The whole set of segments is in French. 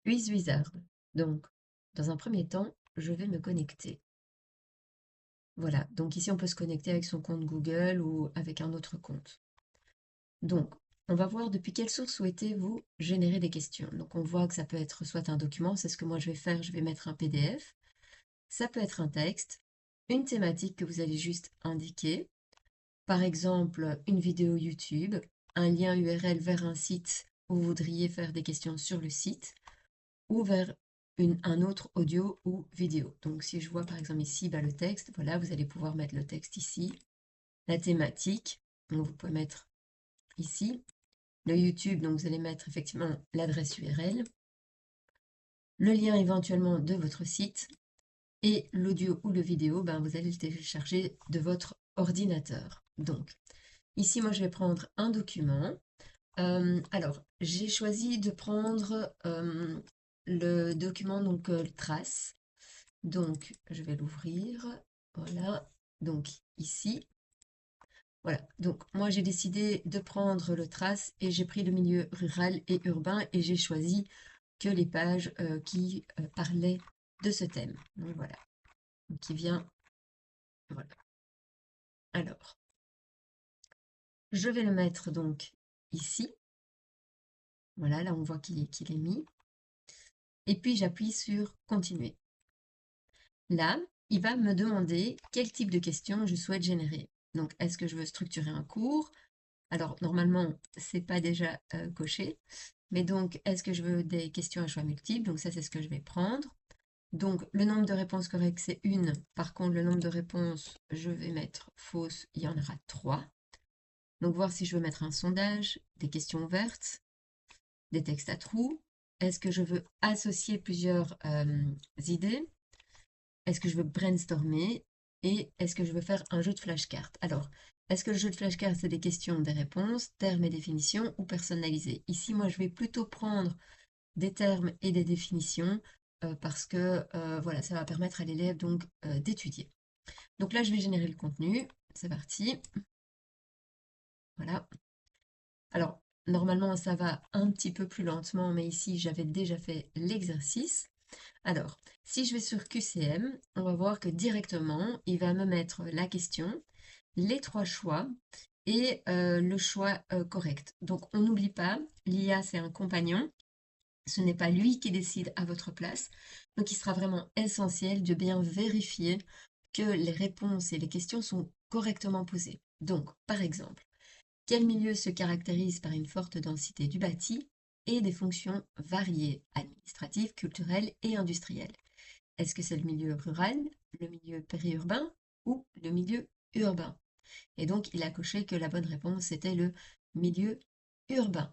Wizard. Donc, dans un premier temps, je vais me connecter. Voilà, donc ici on peut se connecter avec son compte Google ou avec un autre compte. Donc, on va voir depuis quelle source souhaitez-vous générer des questions. Donc, on voit que ça peut être soit un document, c'est ce que moi je vais faire, je vais mettre un PDF. Ça peut être un texte, une thématique que vous allez juste indiquer, par exemple une vidéo YouTube, un lien URL vers un site où vous voudriez faire des questions sur le site, ou vers un autre audio ou vidéo. Donc si je vois par exemple ici le texte, voilà, vous allez pouvoir mettre le texte ici, la thématique, donc vous pouvez mettre ici, le YouTube, donc vous allez mettre effectivement l'adresse URL, le lien éventuellement de votre site, et l'audio ou le vidéo, ben, vous allez le télécharger de votre ordinateur. Donc, ici, moi, je vais prendre un document. Alors, j'ai choisi de prendre le document, donc trace. Donc, je vais l'ouvrir. Voilà. Donc, ici. Voilà. Donc, moi, j'ai décidé de prendre le trace et j'ai pris le milieu rural et urbain et j'ai choisi que les pages qui parlaient de ce thème. Donc, voilà. Donc, qui vient. Voilà. Alors, je vais le mettre donc ici. Voilà, là on voit qu'il est mis. Et puis j'appuie sur continuer. Là, il va me demander quel type de questions je souhaite générer. Donc, est-ce que je veux structurer un cours? Alors, normalement, c'est pas déjà coché. Mais donc, est-ce que je veux des questions à choix multiples? Donc ça, c'est ce que je vais prendre. Donc, le nombre de réponses correctes, c'est une. Par contre, le nombre de réponses, je vais mettre fausse, il y en aura 3. Donc, voir si je veux mettre un sondage, des questions ouvertes, des textes à trous. Est-ce que je veux associer plusieurs idées? Est-ce que je veux brainstormer? Et est-ce que je veux faire un jeu de flashcards? Alors, est-ce que le jeu de flashcards, c'est des questions, des réponses, termes et définitions ou personnalisées? Ici, moi, je vais plutôt prendre des termes et des définitions parce que voilà, ça va permettre à l'élève donc d'étudier. Donc là, je vais générer le contenu. C'est parti. Voilà. Alors, normalement, ça va un petit peu plus lentement, mais ici, j'avais déjà fait l'exercice. Alors, si je vais sur QCM, on va voir que directement, il va me mettre la question, les 3 choix et le choix correct. Donc, on n'oublie pas, l'IA, c'est un compagnon. Ce n'est pas lui qui décide à votre place. Donc, il sera vraiment essentiel de bien vérifier que les réponses et les questions sont correctement posées. Donc, par exemple, quel milieu se caractérise par une forte densité du bâti et des fonctions variées, administratives, culturelles et industrielles? Est-ce que c'est le milieu rural, le milieu périurbain ou le milieu urbain? Et donc, il a coché que la bonne réponse était le milieu urbain.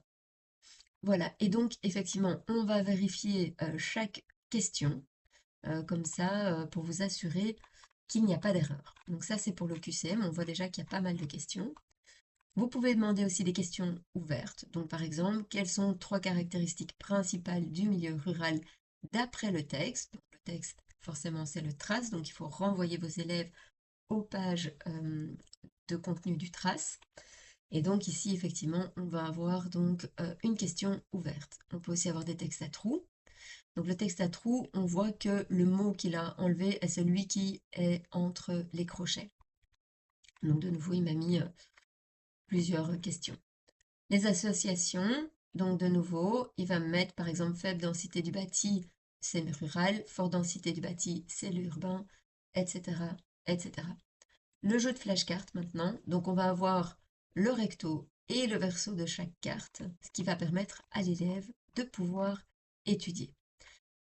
Voilà, et donc, effectivement, on va vérifier chaque question, comme ça, pour vous assurer qu'il n'y a pas d'erreur. Donc ça, c'est pour le QCM, on voit déjà qu'il y a pas mal de questions. Vous pouvez demander aussi des questions ouvertes. Donc, par exemple, quelles sont 3 caractéristiques principales du milieu rural d'après le texte? Donc, le texte, forcément, c'est le trace. Donc, il faut renvoyer vos élèves aux pages de contenu du trace. Et donc, ici, effectivement, on va avoir donc une question ouverte. On peut aussi avoir des textes à trous. Donc, le texte à trous, on voit que le mot qu'il a enlevé est celui qui est entre les crochets. Donc, de nouveau, il m'a mis plusieurs questions. Les associations, donc de nouveau, il va me mettre par exemple faible densité du bâti, c'est le rural, forte densité du bâti, c'est l'urbain, etc., etc. Le jeu de flashcards maintenant, donc on va avoir le recto et le verso de chaque carte, ce qui va permettre à l'élève de pouvoir étudier.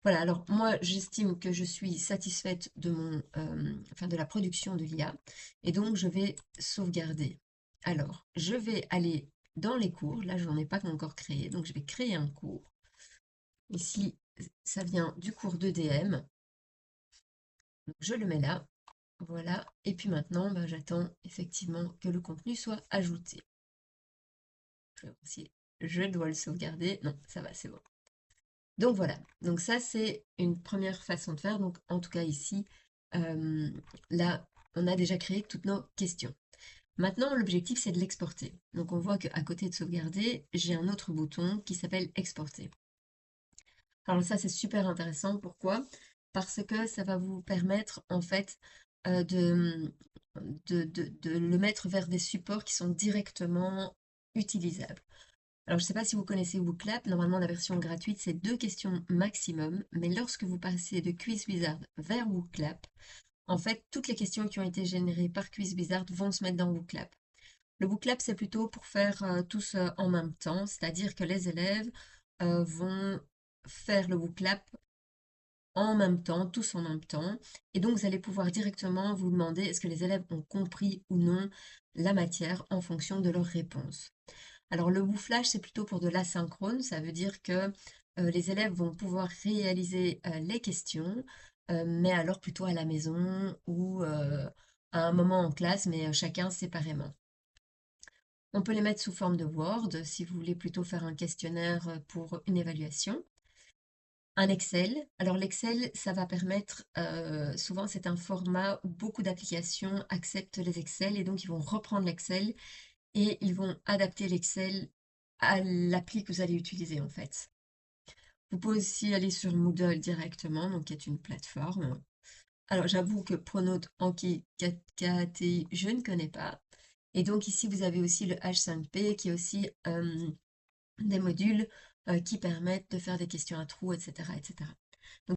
Voilà, alors moi j'estime que je suis satisfaite de de la production de l'IA et donc je vais sauvegarder. Alors, je vais aller dans les cours, là je n'en ai pas encore créé, donc je vais créer un cours. Ici, ça vient du cours d'EDM, donc je le mets là, voilà, et puis maintenant ben, j'attends effectivement que le contenu soit ajouté. Je vais voir si je dois le sauvegarder, non, ça va, c'est bon. Donc voilà, donc ça c'est une première façon de faire. Donc en tout cas ici, euh, là, on a déjà créé toutes nos questions. Maintenant, l'objectif c'est de l'exporter. Donc on voit qu'à côté de sauvegarder, j'ai un autre bouton qui s'appelle exporter. Alors ça, c'est super intéressant. Pourquoi? Parce que ça va vous permettre, en fait, de, de le mettre vers des supports qui sont directement utilisables. Alors, je ne sais pas si vous connaissez WooClap. Normalement, la version gratuite, c'est 2 questions maximum. Mais lorsque vous passez de QuizWizard vers WooClap, en fait, toutes les questions qui ont été générées par QuizWizard vont se mettre dans WooClap. Le WooClap, c'est plutôt pour faire tous en même temps, c'est-à-dire que les élèves vont faire le WooClap en même temps, tous en même temps. Et donc, vous allez pouvoir directement vous demander est-ce que les élèves ont compris ou non la matière en fonction de leurs réponses. Alors, le wooflage, c'est plutôt pour de l'asynchrone. Ça veut dire que les élèves vont pouvoir réaliser les questions, mais alors plutôt à la maison ou à un moment en classe, mais chacun séparément. On peut les mettre sous forme de Word si vous voulez plutôt faire un questionnaire pour une évaluation. Un Excel. Alors l'Excel, ça va permettre, souvent c'est un format où beaucoup d'applications acceptent les Excel et donc ils vont reprendre l'Excel et ils vont adapter l'Excel à l'appli que vous allez utiliser en fait. Vous pouvez aussi aller sur Moodle directement, donc qui est une plateforme. Alors j'avoue que Pronote, Anki, KTI, je ne connais pas. Et donc ici vous avez aussi le H5P qui est aussi des modules qui permettent de faire des questions à trous, etc., etc. Donc,